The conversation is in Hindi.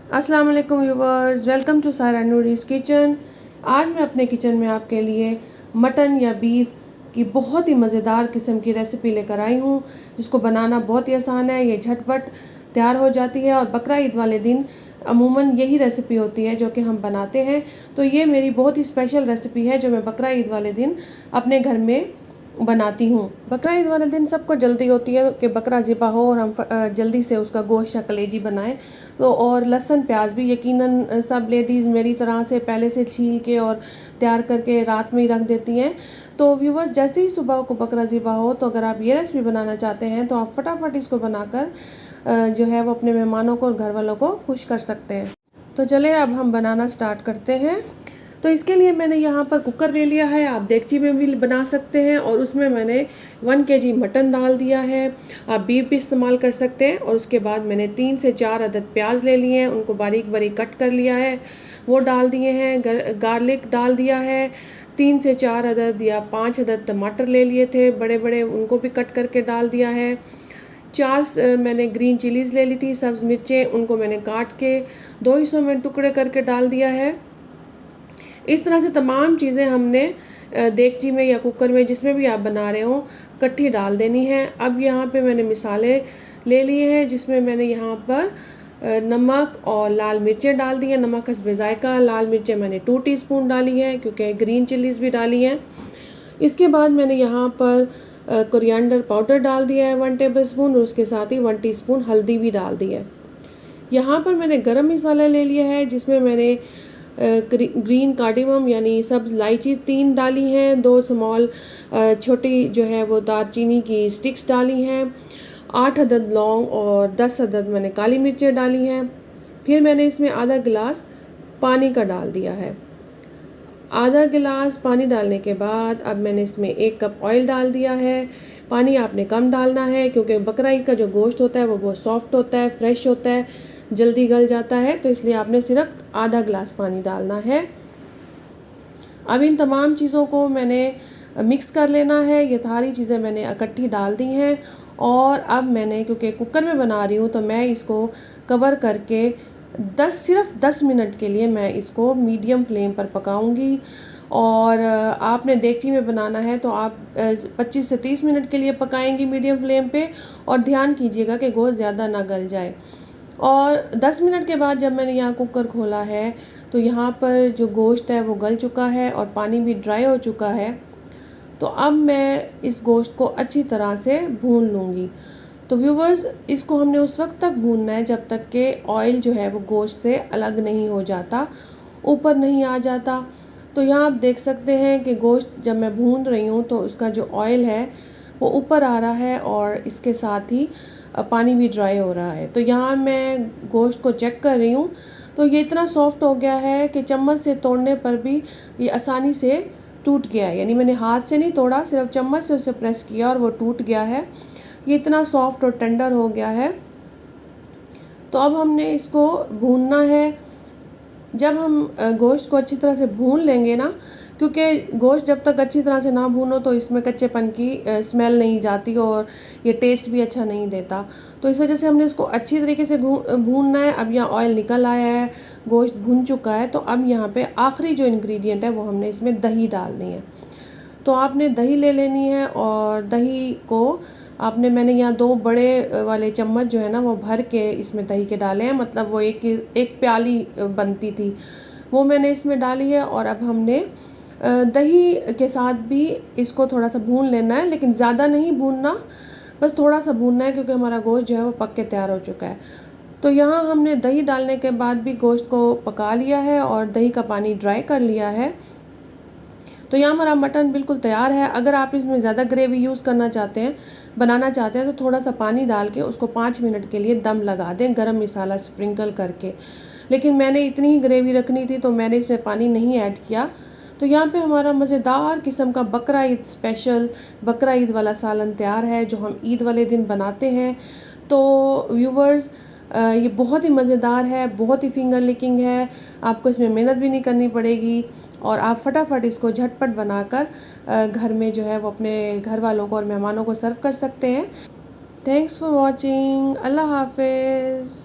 अस्सलाम वालेकुम viewers, welcome to Saira Noori's kitchen. आज मैं अपने किचन में आपके लिए मटन या बीफ की बहुत ही मज़ेदार किस्म की रेसिपी लेकर आई हूँ, जिसको बनाना बहुत ही आसान है। ये झटपट तैयार हो जाती है और बकरा ईद वाले दिन अमूमन यही रेसिपी होती है जो कि हम बनाते हैं। तो ये मेरी बहुत ही स्पेशल रेसिपी है जो मैं बकरा ईद वाले दिन अपने घर में बनाती हूँ। बकरा ईद वाले दिन सबको जल्दी होती है कि बकरा ज़िबा हो और हम जल्दी से उसका गोश्त या कलेजी बनाएं। तो और लहसुन प्याज भी यकीनन सब लेडीज़ मेरी तरह से पहले से छील के और तैयार करके रात में ही रख देती हैं। तो व्यूवर, जैसे ही सुबह को बकरा ज़िबा हो तो अगर आप ये रेसिपी बनाना चाहते हैं तो आप फटाफट इसको बनाकर जो है वो अपने मेहमानों को और घर वालों को खुश कर सकते हैं। तो चलिए अब हम बनाना स्टार्ट करते हैं। तो इसके लिए मैंने यहाँ पर कुकर ले लिया है, आप देगची में भी बना सकते हैं, और उसमें मैंने 1 kg मटन डाल दिया है। आप बीफ भी इस्तेमाल कर सकते हैं। और उसके बाद मैंने 3 से 4 अदद प्याज ले लिए हैं, उनको बारीक बारीक कट कर लिया है, वो डाल दिए हैं। गार्लिक डाल दिया है। 3 से 4 अदद या 5 अदद टमाटर ले लिए थे बड़े बड़े, उनको भी कट करके डाल दिया है। 4 मैंने ग्रीन चिलीज़ ले ली थी, सब्ज़ मिर्चें, उनको मैंने काट के 2 हिस्सों में टुकड़े करके डाल दिया है। इस तरह से तमाम चीज़ें हमने देगची में या कुकर में जिसमें भी आप बना रहे हो इकट्ठी डाल देनी है। अब यहाँ पे मैंने मिसाले ले लिए हैं, जिसमें मैंने यहाँ पर नमक और लाल मिर्चें डाल दी हैं। नमक हस्बे ज़ायका, लाल मिर्चें मैंने 2 टीस्पून डाली हैं क्योंकि ग्रीन चिलीज़ भी डाली हैं। इसके बाद मैंने यहाँ पर कोरिएंडर पाउडर डाल दिया है 1 टेबलस्पून, और उसके साथ ही 1 टीस्पून हल्दी भी डाल दी है। यहाँ पर मैंने गरम मसाला ले लिया है, जिसमें मैंने ग्रीन कार्डिमम यानी सब्ज़ इलायची 3 डाली हैं, 2 स्मॉल छोटी जो है वो दारचीनी की स्टिक्स डाली हैं, 8 अदद लौंग और 10 अदद मैंने काली मिर्चें डाली हैं। फिर मैंने इसमें आधा गिलास पानी का डाल दिया है। आधा गिलास पानी डालने के बाद अब मैंने इसमें 1 कप ऑयल डाल दिया है। पानी आपने कम डालना है क्योंकि बकरा ईद का जो गोश्त होता है वो बहुत सॉफ्ट होता है, फ्रेश होता है, जल्दी गल जाता है, तो इसलिए आपने सिर्फ आधा गिलास पानी डालना है। अब इन तमाम चीज़ों को मैंने मिक्स कर लेना है। ये सारी चीज़ें मैंने इकट्ठी डाल दी हैं, और अब मैंने क्योंकि कुकर में बना रही हूँ तो मैं इसको कवर करके सिर्फ 10 मिनट के लिए मैं इसको मीडियम फ्लेम पर पकाऊंगी। और आपने देगची में बनाना है तो आप 25 से 30 मिनट के लिए पकाएंगी मीडियम फ्लेम पे, और ध्यान कीजिएगा कि गोश्त ज़्यादा ना गल जाए। और 10 मिनट के बाद जब मैंने यहाँ कुकर खोला है तो यहाँ पर जो गोश्त है वो गल चुका है और पानी भी ड्राई हो चुका है। तो अब मैं इस गोश्त को अच्छी तरह से भून लूँगी। तो व्यूवर्स, इसको हमने उस वक्त तक भूनना है जब तक कि ऑयल जो है वो गोश्त से अलग नहीं हो जाता, ऊपर नहीं आ जाता। तो यहाँ आप देख सकते हैं कि गोश्त जब मैं भून रही हूँ तो उसका जो ऑयल है वो ऊपर आ रहा है, और इसके साथ ही पानी भी ड्राई हो रहा है। तो यहाँ मैं गोश्त को चेक कर रही हूँ तो ये इतना सॉफ्ट हो गया है कि चम्मच से तोड़ने पर भी ये आसानी से टूट गया है। यानी मैंने हाथ से नहीं तोड़ा, सिर्फ चम्मच से उसे प्रेस किया और वो टूट गया है। ये इतना सॉफ्ट और टेंडर हो गया है। तो अब हमने इसको भूनना है। जब हम गोश्त को अच्छी तरह से भून लेंगे ना, क्योंकि गोश्त जब तक अच्छी तरह से ना भूनो तो इसमें कच्चेपन की स्मेल नहीं जाती और ये टेस्ट भी अच्छा नहीं देता। तो इस वजह से हमने इसको अच्छी तरीके से भूनना है। अब यहाँ ऑयल निकल आया है, गोश्त भून चुका है। तो अब यहाँ पे आखिरी जो इंग्रेडिएंट है वो हमने इसमें दही डालनी है। तो आपने दही ले लेनी है, और दही को मैंने यहाँ 2 बड़े वाले चम्मच जो है ना वो भर के इसमें दही के डाले हैं। मतलब वो एक प्याली बनती थी, वो मैंने इसमें डाली है। और अब हमने दही के साथ भी इसको थोड़ा सा भून लेना है, लेकिन ज़्यादा नहीं भूनना, बस थोड़ा सा भूनना है क्योंकि हमारा गोश्त जो है वो पक के तैयार हो चुका है। तो यहाँ हमने दही डालने के बाद भी गोश्त को पका लिया है और दही का पानी ड्राई कर लिया है। तो यहाँ हमारा मटन बिल्कुल तैयार है। अगर आप इसमें ज़्यादा ग्रेवी यूज़ करना चाहते हैं, बनाना चाहते हैं, तो थोड़ा सा पानी डाल के उसको 5 मिनट के लिए दम लगा दें गरम मसाला स्प्रिंकल करके। लेकिन मैंने इतनी ही ग्रेवी रखनी थी तो मैंने इसमें पानी नहीं ऐड किया। तो यहाँ पे हमारा मज़ेदार किस्म का बकरा ईद स्पेशल बकरा ईद वाला सालन तैयार है, जो हम ईद वाले दिन बनाते हैं। तो व्यूवर्स, ये बहुत ही मज़ेदार है, बहुत ही फिंगर लिकिंग है। आपको इसमें मेहनत भी नहीं करनी पड़ेगी, और आप फटाफट इसको झटपट बनाकर घर में जो है वो अपने घर वालों को और मेहमानों को सर्व कर सकते हैं। Thanks for watching. अल्लाह हाफिज़।